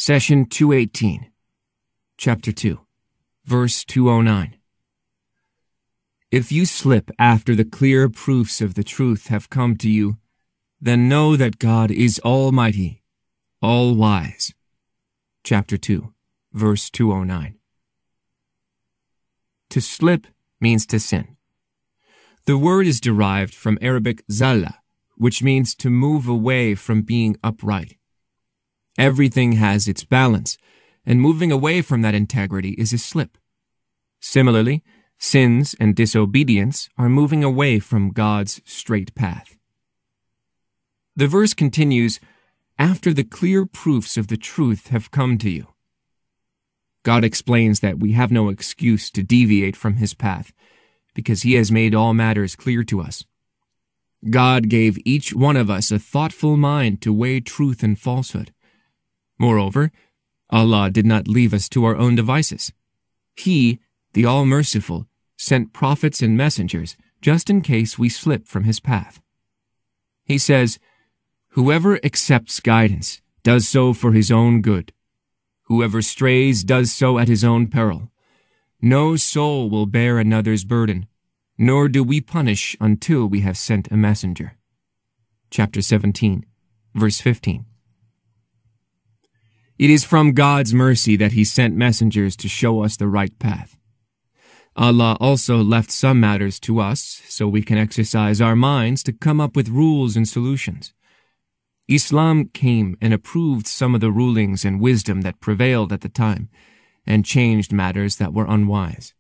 Session 218, Chapter 2, Verse 209. If you slip after the clear proofs of the truth have come to you, then know that God is Almighty, all-wise. Chapter 2, Verse 209. To slip means to sin. The word is derived from Arabic zalla, which means to move away from being upright. Everything has its balance, and moving away from that integrity is a slip. Similarly, sins and disobedience are moving away from God's straight path. The verse continues, after the clear proofs of the truth have come to you. God explains that we have no excuse to deviate from His path, because He has made all matters clear to us. God gave each one of us a thoughtful mind to weigh truth and falsehood. Moreover, Allah did not leave us to our own devices. He, the All-Merciful, sent prophets and messengers just in case we slip from His path. He says, whoever accepts guidance does so for his own good. Whoever strays does so at his own peril. No soul will bear another's burden, nor do we punish until we have sent a messenger. Chapter 17, verse 15. It is from God's mercy that He sent messengers to show us the right path. Allah also left some matters to us so we can exercise our minds to come up with rules and solutions. Islam came and approved some of the rulings and wisdom that prevailed at the time and changed matters that were unwise.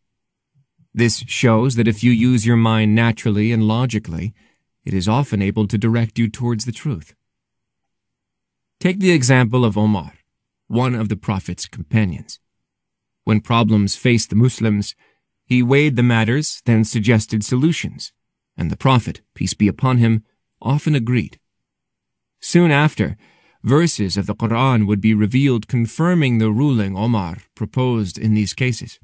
This shows that if you use your mind naturally and logically, it is often able to direct you towards the truth. Take the example of Omar, one of the Prophet's companions. When problems faced the Muslims, he weighed the matters, then suggested solutions, and the Prophet, peace be upon him, often agreed. Soon after, verses of the Quran would be revealed confirming the ruling Omar proposed in these cases.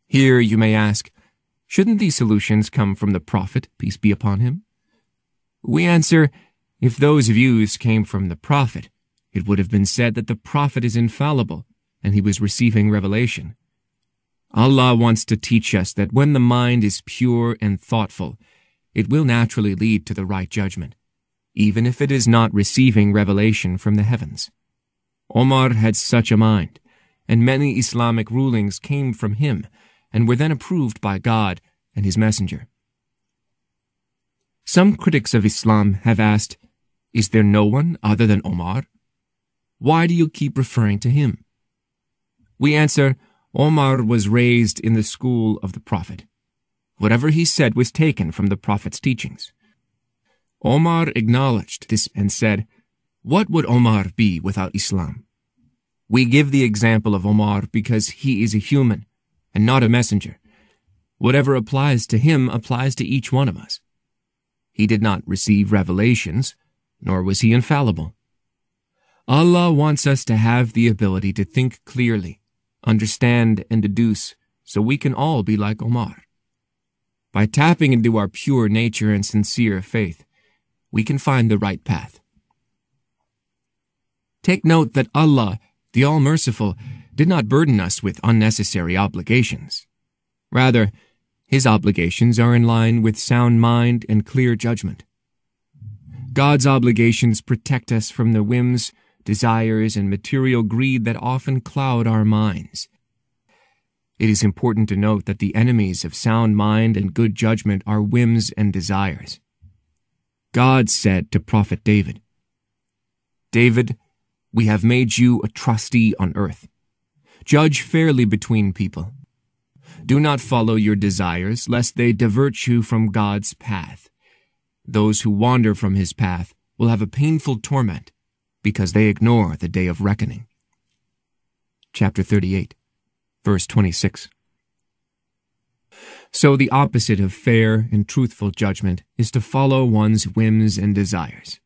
Here you may ask, shouldn't these solutions come from the Prophet, peace be upon him? We answer, if those views came from the Prophet, it would have been said that the Prophet is infallible and he was receiving revelation. Allah wants to teach us that when the mind is pure and thoughtful, it will naturally lead to the right judgment, even if it is not receiving revelation from the heavens. Omar had such a mind, and many Islamic rulings came from him and were then approved by God and His Messenger. Some critics of Islam have asked, is there no one other than Omar? Why do you keep referring to him? We answer, Omar was raised in the school of the Prophet. Whatever he said was taken from the Prophet's teachings. Omar acknowledged this and said, what would Omar be without Islam? We give the example of Omar because he is a human and not a messenger. Whatever applies to him applies to each one of us. He did not receive revelations, nor was he infallible. Allah wants us to have the ability to think clearly, understand and deduce, so we can all be like Omar. By tapping into our pure nature and sincere faith, we can find the right path. Take note that Allah, the All-Merciful, did not burden us with unnecessary obligations. Rather, His obligations are in line with sound mind and clear judgment. God's obligations protect us from the whims, desires, and material greed that often cloud our minds. It is important to note that the enemies of sound mind and good judgment are whims and desires. God said to Prophet David, David, we have made you a trustee on earth. Judge fairly between people. Do not follow your desires, lest they divert you from God's path. Those who wander from His path will have a painful torment, because they ignore the day of reckoning. Chapter 38, verse 26. So the opposite of fair and truthful judgment is to follow one's whims and desires.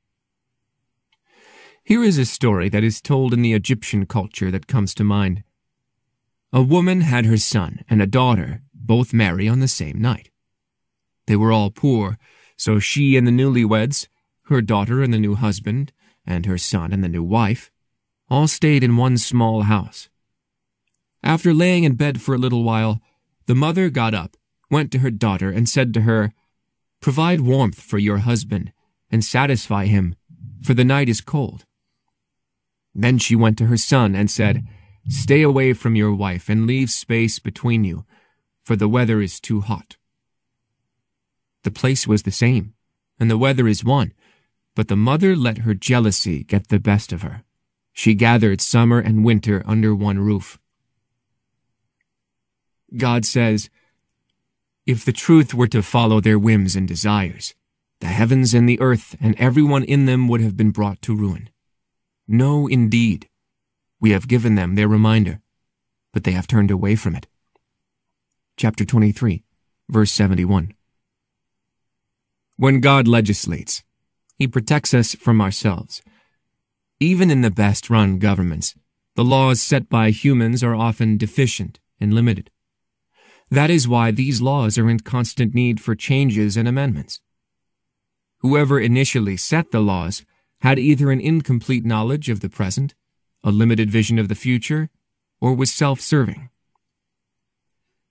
Here is a story that is told in the Egyptian culture that comes to mind. A woman had her son and a daughter both marry on the same night. They were all poor, so she and the newlyweds, her daughter and the new husband, and her son and the new wife, all stayed in one small house. After laying in bed for a little while, the mother got up, went to her daughter, and said to her, "Provide warmth for your husband, and satisfy him, for the night is cold." Then she went to her son and said, "Stay away from your wife, and leave space between you, for the weather is too hot." The place was the same, and the weather is one, but the mother let her jealousy get the best of her. She gathered summer and winter under one roof. God says, "If the truth were to follow their whims and desires, the heavens and the earth and everyone in them would have been brought to ruin. No, indeed, we have given them their reminder, but they have turned away from it." Chapter 23, verse 71. When God legislates, He protects us from ourselves. Even in the best-run governments, the laws set by humans are often deficient and limited. That is why these laws are in constant need for changes and amendments. Whoever initially set the laws had either an incomplete knowledge of the present, a limited vision of the future, or was self-serving.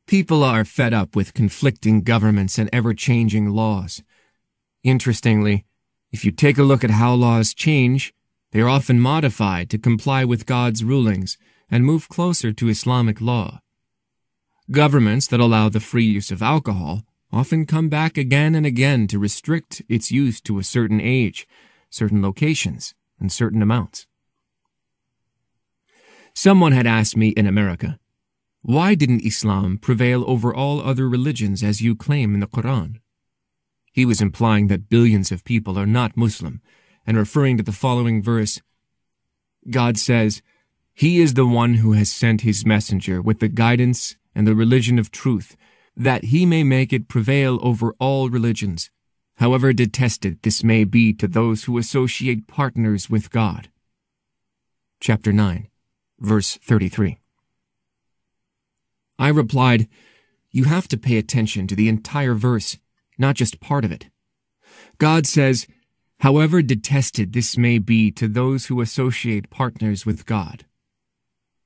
People are fed up with conflicting governments and ever-changing laws. Interestingly, if you take a look at how laws change, they are often modified to comply with God's rulings and move closer to Islamic law. Governments that allow the free use of alcohol often come back again and again to restrict its use to a certain age, certain locations, and certain amounts. Someone had asked me in America, "Why didn't Islam prevail over all other religions as you claim in the Quran?" He was implying that billions of people are not Muslim, and referring to the following verse, God says, "He is the one who has sent his messenger with the guidance and the religion of truth, that he may make it prevail over all religions, however detested this may be to those who associate partners with God." Chapter 9, verse 33. I replied, "You have to pay attention to the entire verse, not just part of it. God says, 'However detested this may be to those who associate partners with God.'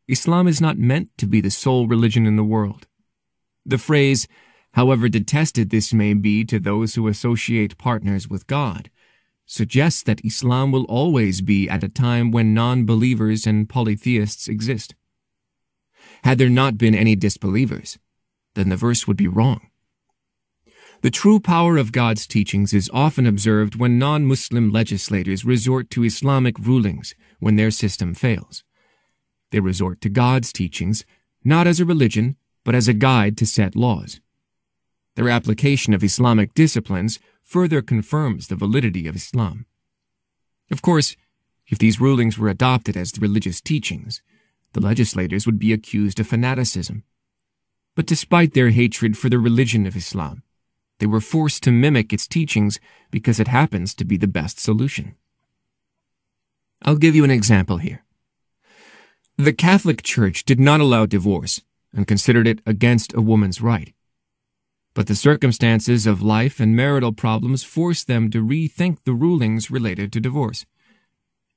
Islam is not meant to be the sole religion in the world. The phrase, 'however detested this may be to those who associate partners with God,' suggests that Islam will always be at a time when non-believers and polytheists exist. Had there not been any disbelievers, then the verse would be wrong. The true power of God's teachings is often observed when non-Muslim legislators resort to Islamic rulings when their system fails. They resort to God's teachings, not as a religion, but as a guide to set laws. Their application of Islamic disciplines further confirms the validity of Islam. Of course, if these rulings were adopted as the religious teachings, the legislators would be accused of fanaticism. But despite their hatred for the religion of Islam, they were forced to mimic its teachings because it happens to be the best solution. I'll give you an example here. The Catholic Church did not allow divorce and considered it against a woman's right. But the circumstances of life and marital problems forced them to rethink the rulings related to divorce.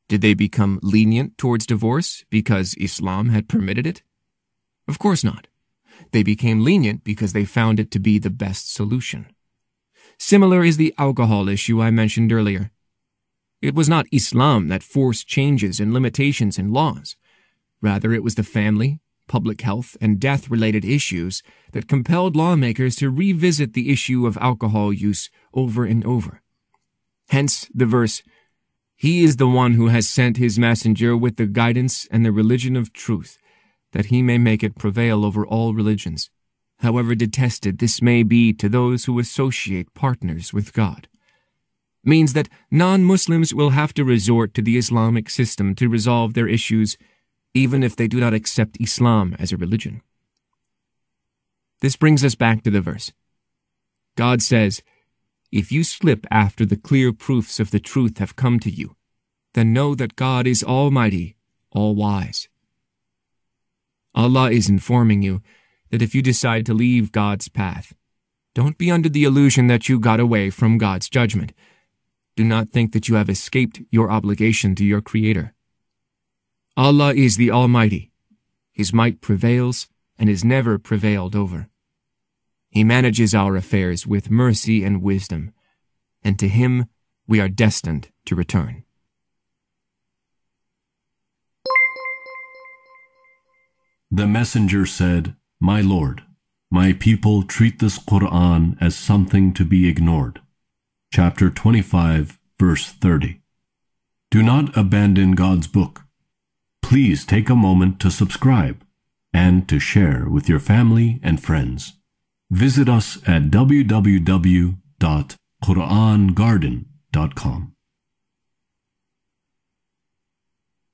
Did they become lenient towards divorce because Islam had permitted it? Of course not. They became lenient because they found it to be the best solution. Similar is the alcohol issue I mentioned earlier. It was not Islam that forced changes and limitations in laws. Rather, it was the family, public health, and death-related issues that compelled lawmakers to revisit the issue of alcohol use over and over. Hence the verse, "He is the one who has sent his messenger with the guidance and the religion of truth, that he may make it prevail over all religions, however detested this may be to those who associate partners with God," means that non-Muslims will have to resort to the Islamic system to resolve their issues, even if they do not accept Islam as a religion. This brings us back to the verse. God says, "If you slip after the clear proofs of the truth have come to you, then know that God is almighty, all-wise." Allah is informing you that if you decide to leave God's path, don't be under the illusion that you got away from God's judgment. Do not think that you have escaped your obligation to your Creator. Allah is the Almighty. His might prevails and is never prevailed over. He manages our affairs with mercy and wisdom, and to Him we are destined to return. The messenger said, "My Lord, my people treat this Quran as something to be ignored." Chapter 25, verse 30. Do not abandon God's book. Please take a moment to subscribe and to share with your family and friends. Visit us at www.QURANGARDEN.com.